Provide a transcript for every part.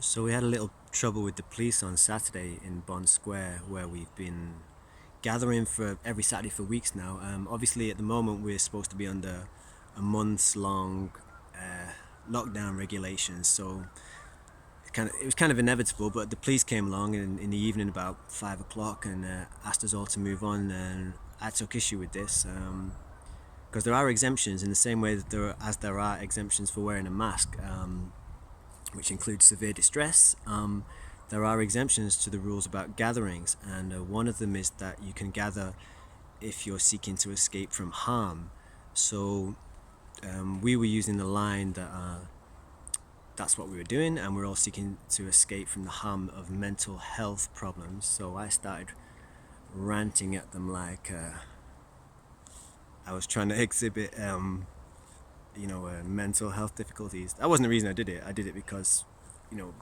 So we had a little trouble with the police on Saturday in Bond Square, where we've been gathering for every Saturday for weeks now. Obviously, at the moment, we're supposed to be under a months-long lockdown regulations, so it was kind of inevitable. But the police came along in the evening about 5 o'clock and asked us all to move on, and I took issue with this. Because there are exemptions in the same way that there are exemptions for wearing a mask, which includes severe distress. There are exemptions to the rules about gatherings, and one of them is that you can gather if you're seeking to escape from harm. So we were using the line that that's what we were doing, and we're all seeking to escape from the harm of mental health problems. So I started ranting at them like I was trying to exhibit mental health difficulties. That wasn't the reason I did it. I did it because, you know,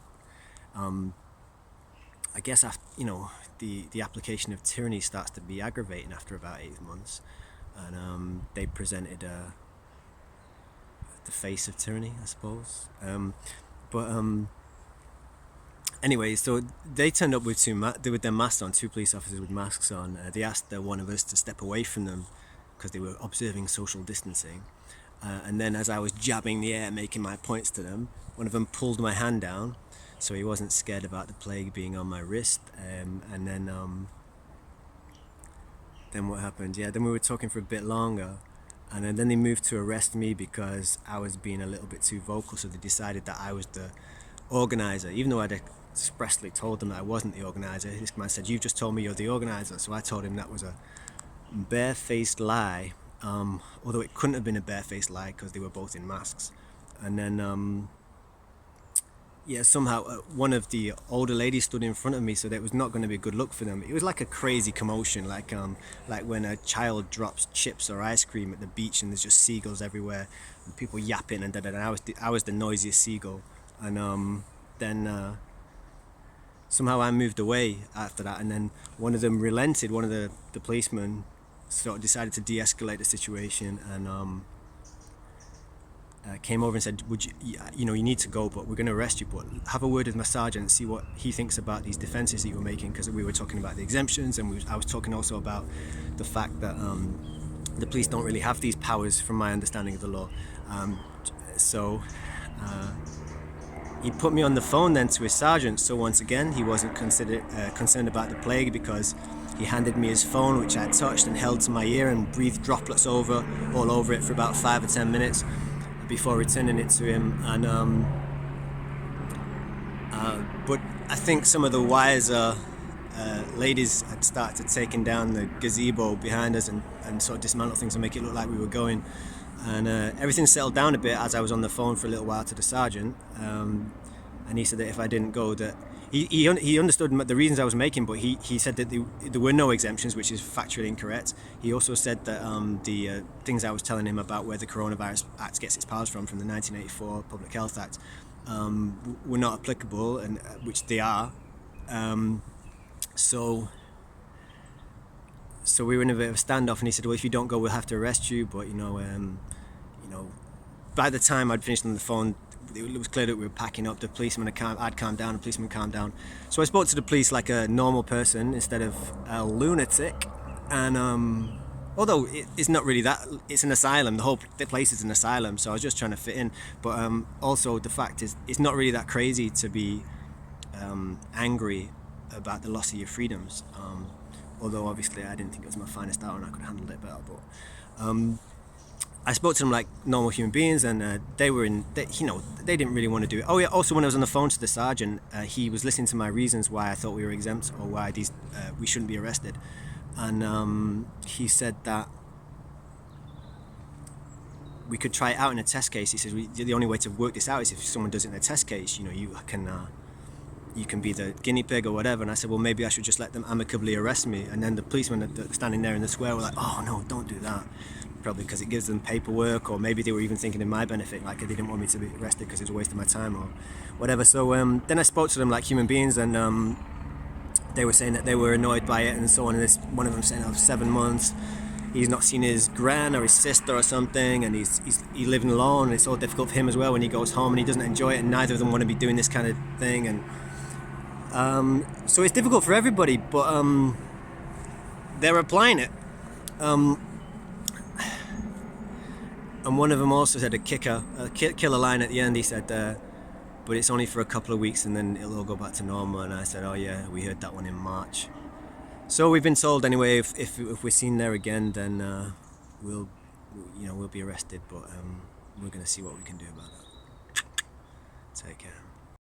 I guess after, the application of tyranny starts to be aggravating after about 8 months, and they presented the face of tyranny, I suppose. But anyway, so they turned up with with their masks on, two police officers with masks on. They asked one of us to step away from them because they were observing social distancing. And then as I was jabbing the air, making my points to them, one of them pulled my hand down so he wasn't scared about the plague being on my wrist. And then what happened? Yeah, then we were talking for a bit longer. And then they moved to arrest me because I was being a little bit too vocal. So they decided that I was the organizer, even though I'd expressly told them that I wasn't the organizer. This man said, "You've just told me you're the organizer." So I told him that was a barefaced lie, although it couldn't have been a barefaced lie because they were both in masks. And then somehow one of the older ladies stood in front of me, so that it was not going to be a good look for them. It was like a crazy commotion, like when a child drops chips or ice cream at the beach and there's just seagulls everywhere and people yapping and I was the noisiest seagull. And then somehow I moved away after that, and then one of them relented. One of the policemen sort of decided to de-escalate the situation and came over and said, "Would you need to go, but we're going to arrest you. But have a word with my sergeant and see what he thinks about these defences that you were making." Because we were talking about the exemptions, and I was talking also about the fact that the police don't really have these powers, from my understanding of the law. So he put me on the phone then to his sergeant. So once again, he wasn't concerned about the plague, because he handed me his phone, which I touched and held to my ear and breathed droplets all over it for about 5 or 10 minutes before returning it to him. And but I think some of the wiser ladies had started taking down the gazebo behind us and sort of dismantle things and make it look like we were going. And everything settled down a bit as I was on the phone for a little while to the sergeant, and he said that if I didn't go, that he understood the reasons I was making, but he said that there were no exemptions, which is factually incorrect. He also said that the things I was telling him about where the Coronavirus Act gets its powers from the 1984 Public Health Act, were not applicable, and which they are. So we were in a bit of a standoff, and he said, "Well, if you don't go, we'll have to arrest you." But by the time I'd finished on the phone, it was clear that we were packing up. The policeman had calmed down. The policeman calmed down. So I spoke to the police like a normal person instead of a lunatic. And although it's not really that, it's an asylum. The place is an asylum. So I was just trying to fit in. But also the fact is, it's not really that crazy to be angry about the loss of your freedoms. Although obviously I didn't think it was my finest hour and I could handle it better. But I spoke to them like normal human beings, and they didn't really want to do it. Oh yeah, also when I was on the phone to the sergeant, he was listening to my reasons why I thought we were exempt, or why we shouldn't be arrested. And he said that we could try it out in a test case. He says the only way to work this out is if someone does it in a test case. You can be the guinea pig or whatever. And I said, well, maybe I should just let them amicably arrest me. And then the policemen standing there in the square were like, "Oh no, don't do that." Probably because it gives them paperwork, or maybe they were even thinking in my benefit, like they didn't want me to be arrested because it was a waste of my time or whatever. So then I spoke to them like human beings, and they were saying that they were annoyed by it and so on. And one of them saying, "Oh, 7 months." he's not seen his gran or his sister or something, and he's living alone, and it's so difficult for him as well when he goes home and he doesn't enjoy it, and neither of them want to be doing this kind of thing, and so it's difficult for everybody, but they're applying it. And one of them also said a killer line at the end. He said, but it's only for a couple of weeks and then it'll all go back to normal. And I said, oh yeah, we heard that one in March. So we've been told anyway, if we're seen there again, then we'll be arrested, but we're going to see what we can do about that. Take care.